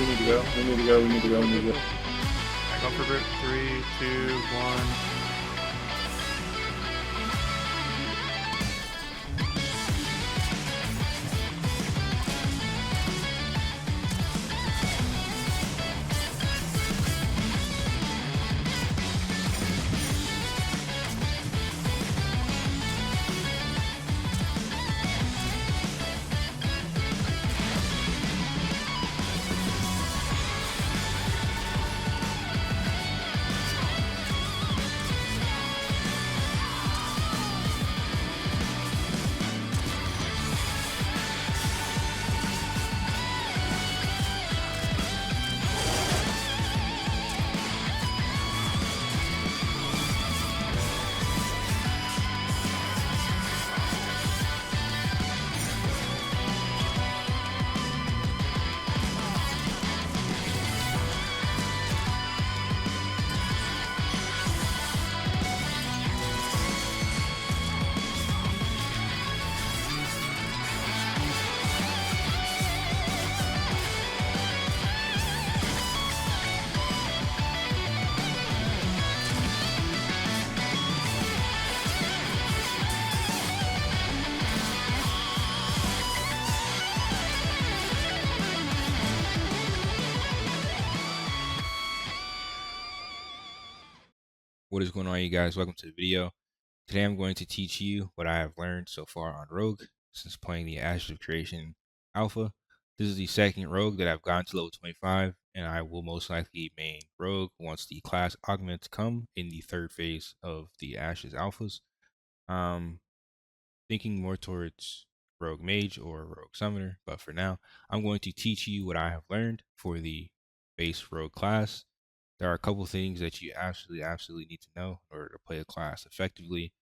We need to go. We need to go. We need to go. We need to go. I go for group 3, 2, 1. What is going on, you guys? Welcome to the video. Today I'm going to teach you what I have learned so far on Rogue since playing the Ashes of Creation Alpha. This is the second Rogue that I've gotten to level 25, and I will most likely main Rogue once the class augments come in the third phase of the Ashes Alphas. Thinking more towards Rogue Mage or Rogue Summoner, but for now, I'm going to teach you what I have learned for the base Rogue class. There are a couple things that you absolutely need to know in order to play a class effectively.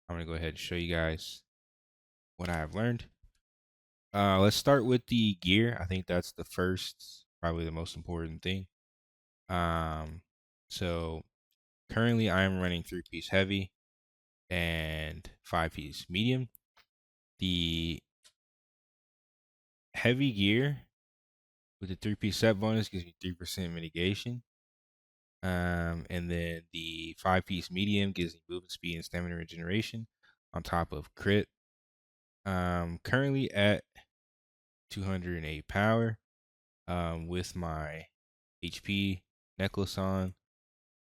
I'm going to go ahead and show you guys what I have learned. Let's start with the gear. I think that's the first, probably the most important thing. So currently I am running 3-piece heavy and 5-piece medium. The heavy gear with the 3-piece set bonus gives me 3% mitigation. And then the 5-piece medium gives me movement speed and stamina regeneration on top of crit. Currently at 208 power with my HP necklace on.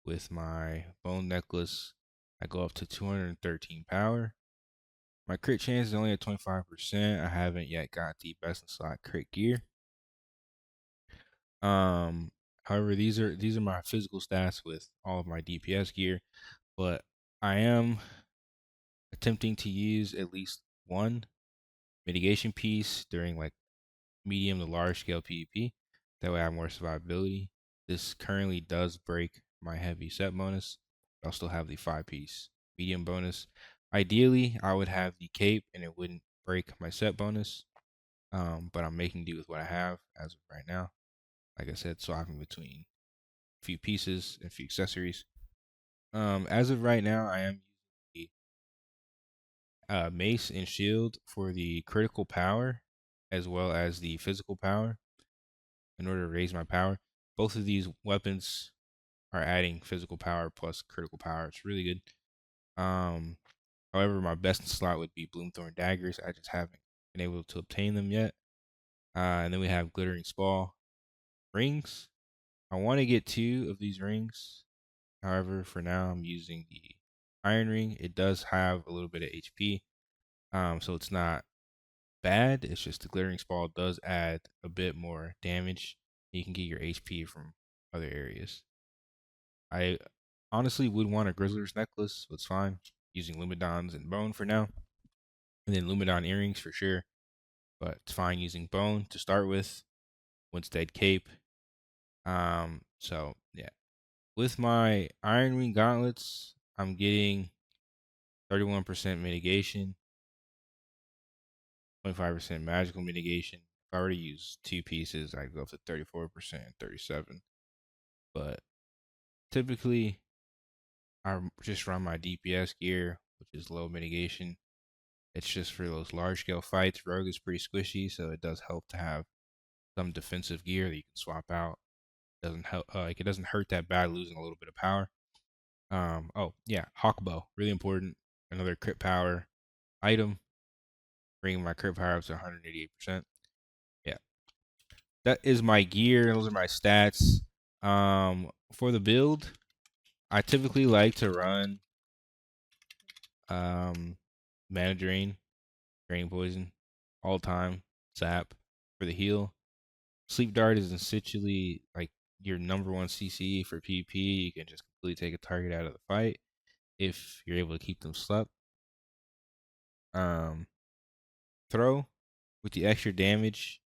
With my bone necklace, I go up to 213 power. My crit chance is only at 25%. I haven't yet got the best in slot crit gear. However, these are my physical stats with all of my DPS gear, but I am attempting to use at least one mitigation piece during like medium to large scale PvP. That way I have more survivability. This currently does break my heavy set bonus, but I'll still have the 5-piece medium bonus. Ideally, I would have the cape and it wouldn't break my set bonus, but I'm making do with what I have as of right now. Like I said, swapping between a few pieces and a few accessories. As of right now, I am using the mace and shield for the critical power as well as the physical power in order to raise my power. Both of these weapons are adding physical power plus critical power. It's really good. However, my best in slot would be Bloomthorn daggers. I just haven't been able to obtain them yet. And then we have Glittering Spall rings. I want to get 2 of these rings. However, for now, I'm using the Iron Ring. It does have a little bit of HP, so it's not bad. It's just the Glittering Spall does add a bit more damage. You can get your HP from other areas. I honestly would want a Grizzler's necklace, but it's fine. Using Lumidons and bone for now. And then Lumidon earrings for sure. But it's fine using bone to start with. Once dead cape. So yeah. With my Iron Ring gauntlets, I'm getting 31% mitigation, 25% magical mitigation. If I were to use 2 pieces, I'd go up to 34% and 37%. But typically, I just run my DPS gear, which is low mitigation. It's just for those large scale fights. Rogue is pretty squishy, so it does help to have some defensive gear that you can swap out. Doesn't help, like it doesn't hurt that bad losing a little bit of power. Oh yeah, hawk bow, really important. Another crit power item, bringing my crit power up to 188%. Yeah, that is my gear. Those are my stats. For the build, I typically like to run mana drain, drain poison, all time, zap for the heal. Sleep dart is essentially like your number one CC for PvP. You can just completely take a target out of the fight if you're able to keep them slept. Throw with the extra damage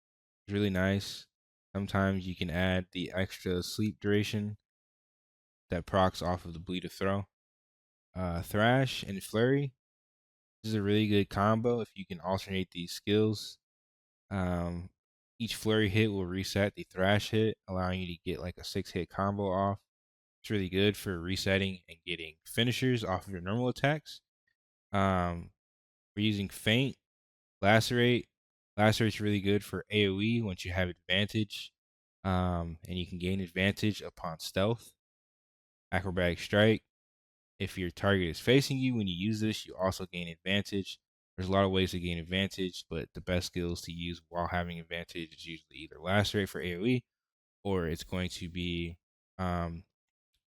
is really nice. Sometimes you can add the extra sleep duration that procs off of the bleed of throw. Thrash and flurry. This is a really good combo if you can alternate these skills. Each flurry hit will reset the thrash hit, allowing you to get like a 6-hit combo off. It's really good for resetting and getting finishers off of your normal attacks. We're using feint, lacerate. Lacerate's really good for AoE once you have advantage, and you can gain advantage upon stealth. Acrobatic strike. If your target is facing you when you use this, you also gain advantage. There's a lot of ways to gain advantage, but the best skills to use while having advantage is usually either lacerate for AoE, or it's going to be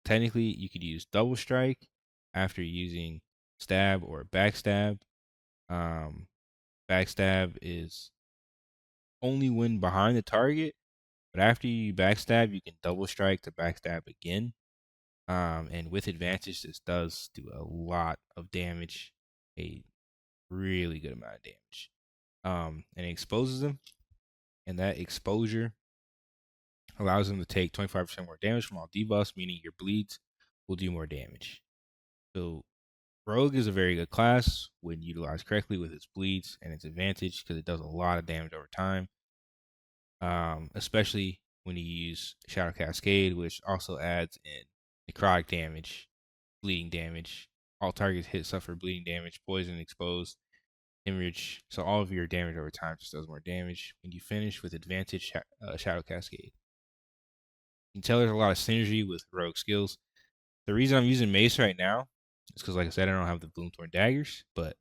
technically you could use double strike after using stab or backstab. Backstab is only when behind the target, but after you backstab, you can double strike to backstab again. And with advantage, this does do a lot of damage, a really good amount of damage. And it exposes them, and that exposure allows them to take 25% more damage from all debuffs, meaning your bleeds will do more damage. So Rogue is a very good class when utilized correctly with its bleeds and its advantage because it does a lot of damage over time. Especially when you use Shadow Cascade, which also adds in necrotic damage, bleeding damage. All targets hit suffer bleeding damage, poison, exposed, hemorrhage. So all of your damage over time just does more damage when you finish with advantage Shadow Cascade. You can tell there's a lot of synergy with Rogue skills. The reason I'm using Mace right now is because, like I said, I don't have the Bloomthorn daggers, but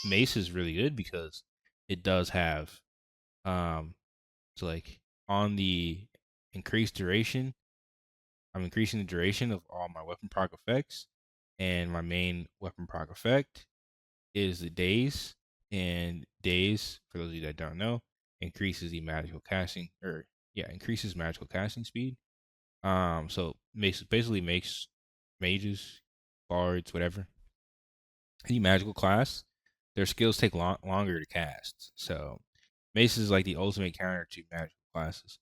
Mace is really good because it does have, so like on the increased duration, I'm increasing the duration of all my weapon proc effects, and my main weapon proc effect is the daze, and daze, for those of you that don't know, increases the magical casting, increases magical casting speed. So basically makes mages, bards, whatever, any magical class, their skills take longer to cast. So Mace is like the ultimate counter to magical classes.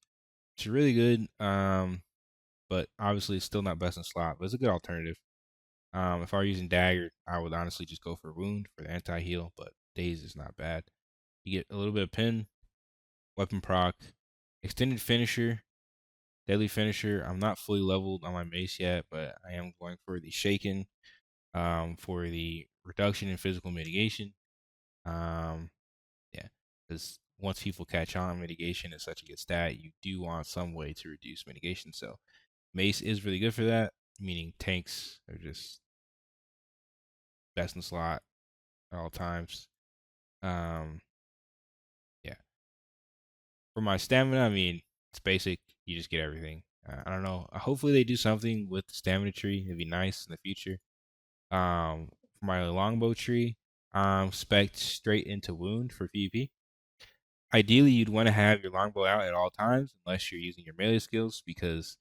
It's really good, but obviously it's still not best in slot, but it's a good alternative. If I were using dagger, I would honestly just go for wound for the anti-heal, but daze is not bad. You get a little bit of pin, weapon proc, extended finisher, deadly finisher. I'm not fully leveled on my mace yet, but I am going for the shaken, for the reduction in physical mitigation. Yeah, because once people catch on, mitigation is such a good stat. You do want some way to reduce mitigation. So mace is really good for that, meaning tanks are just best in slot at all times. Yeah. For my stamina, I mean, it's basic. You just get everything. I don't know. Hopefully they do something with the stamina tree. It'd be nice in the future. For my longbow tree, spec straight into wound for PvP. Ideally, you'd want to have your longbow out at all times, unless you're using your melee skills, because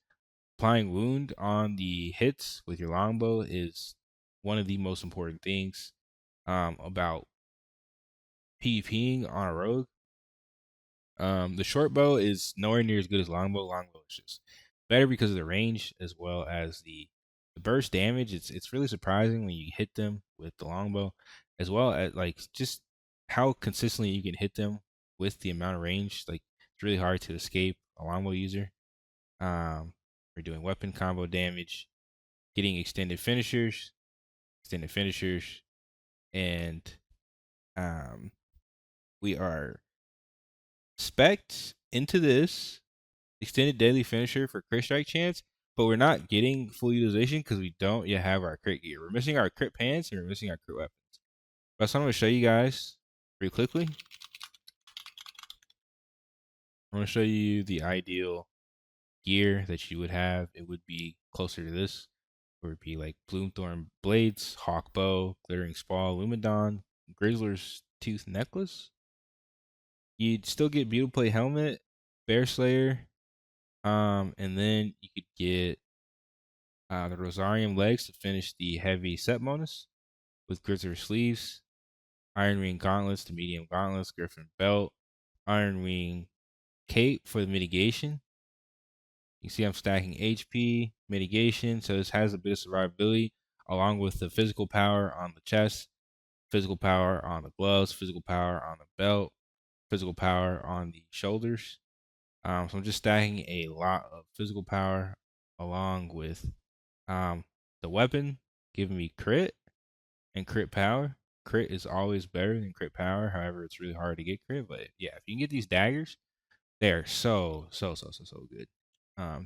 applying wound on the hits with your longbow is one of the most important things about PvPing on a rogue. The short bow is nowhere near as good as longbow. Longbow is just better because of the range as well as the burst damage. It's really surprising when you hit them with the longbow, as well as like just how consistently you can hit them with the amount of range. Like it's really hard to escape a longbow user. We're doing weapon combo damage, getting extended finishers, and we are spec'd into this extended daily finisher for crit strike chance, but we're not getting full utilization because we don't yet have our crit gear. We're missing our crit pants and we're missing our crit weapons. But so I'm going to show you guys pretty quickly. I'm going to show you the ideal gear that you would have. It would be closer to this. It would be like Bloomthorn Blades, Hawk Bow, Glittering Spall, Lumadon, Grizzler's Tooth Necklace. You'd still get Beetle Plate Helmet, Bear Slayer, and then you could get the Rosarium Legs to finish the heavy set bonus with Grizzler Sleeves, Iron Ring Gauntlets to medium gauntlets, Griffin Belt, Iron Ring Cape for the mitigation. You see I'm stacking HP, mitigation, so this has a bit of survivability along with the physical power on the chest, physical power on the gloves, physical power on the belt, physical power on the shoulders. So I'm just stacking a lot of physical power along with the weapon giving me crit and crit power. Crit is always better than crit power. However, it's really hard to get crit. But yeah, if you can get these daggers, they're so good.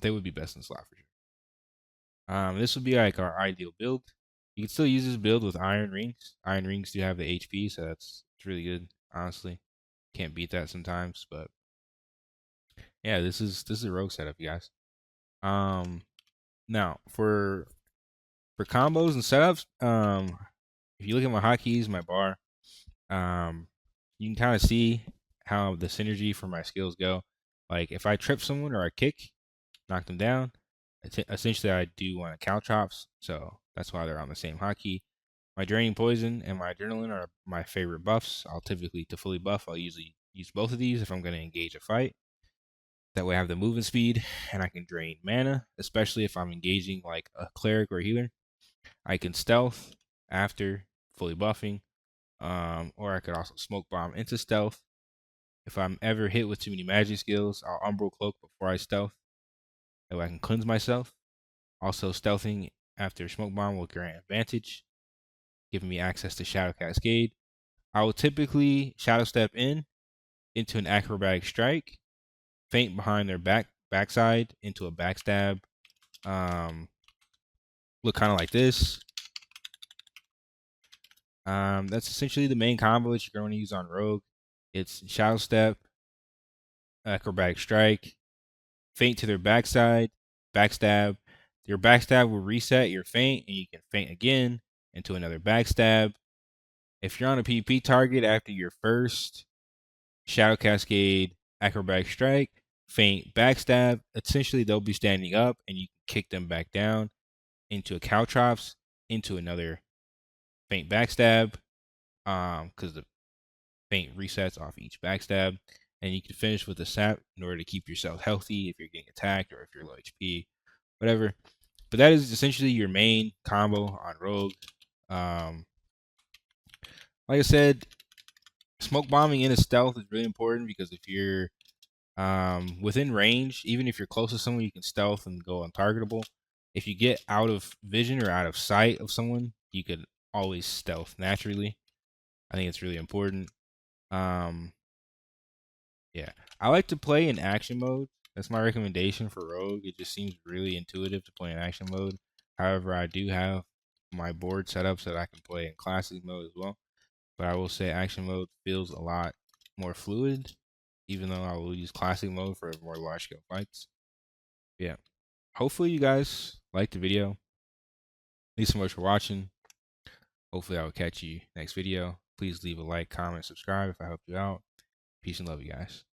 They would be best in slot for sure. This would be like our ideal build. You can still use this build with Iron Rings. Iron Rings do have the HP, so it's really good. Honestly, can't beat that sometimes. But yeah, this is a rogue setup, you guys. Now for combos and setups, if you look at my hotkeys, my bar, you can kind of see how the synergy for my skills go. Like if I trip someone or I kick, knock them down, essentially I do want to caltrops, so that's why they're on the same hotkey. My Draining Poison and my Adrenaline are my favorite buffs. I'll typically, to fully buff, I'll usually use both of these if I'm going to engage a fight. That way I have the movement speed and I can drain mana, especially if I'm engaging like a cleric or a healer. I can stealth after fully buffing, or I could also smoke bomb into stealth. If I'm ever hit with too many magic skills, I'll Umbral Cloak before I stealth. That way I can cleanse myself. Also, stealthing after smoke bomb will grant advantage, giving me access to Shadow Cascade. I will typically shadow step into an acrobatic strike, feint behind their backside into a backstab. Look kind of like this. That's essentially the main combo that you're going to use on Rogue. It's Shadow Step, Acrobatic Strike, feint to their backside, backstab. Your backstab will reset your feint, and you can feint again into another backstab. If you're on a PvP target after your first Shadow Cascade, Acrobatic Strike, feint, backstab, essentially they'll be standing up, and you can kick them back down into a Caltrops, into another feint backstab, because the feint resets off each backstab, and you can finish with a sap in order to keep yourself healthy if you're getting attacked or if you're low HP, whatever. But that is essentially your main combo on Rogue. Like I said, smoke bombing in a stealth is really important because if you're within range, even if you're close to someone, you can stealth and go untargetable. If you get out of vision or out of sight of someone, you could always stealth naturally. I think it's really important. Yeah, I like to play in action mode. That's my recommendation for Rogue. It just seems really intuitive to play in action mode. However, I do have my board set up so that I can play in classic mode as well. But I will say action mode feels a lot more fluid, even though I will use classic mode for more large scale fights. Yeah, hopefully you guys liked the video. Thanks so much for watching. Hopefully I will catch you next video. Please leave a like, comment, subscribe if I helped you out. Peace and love, you guys.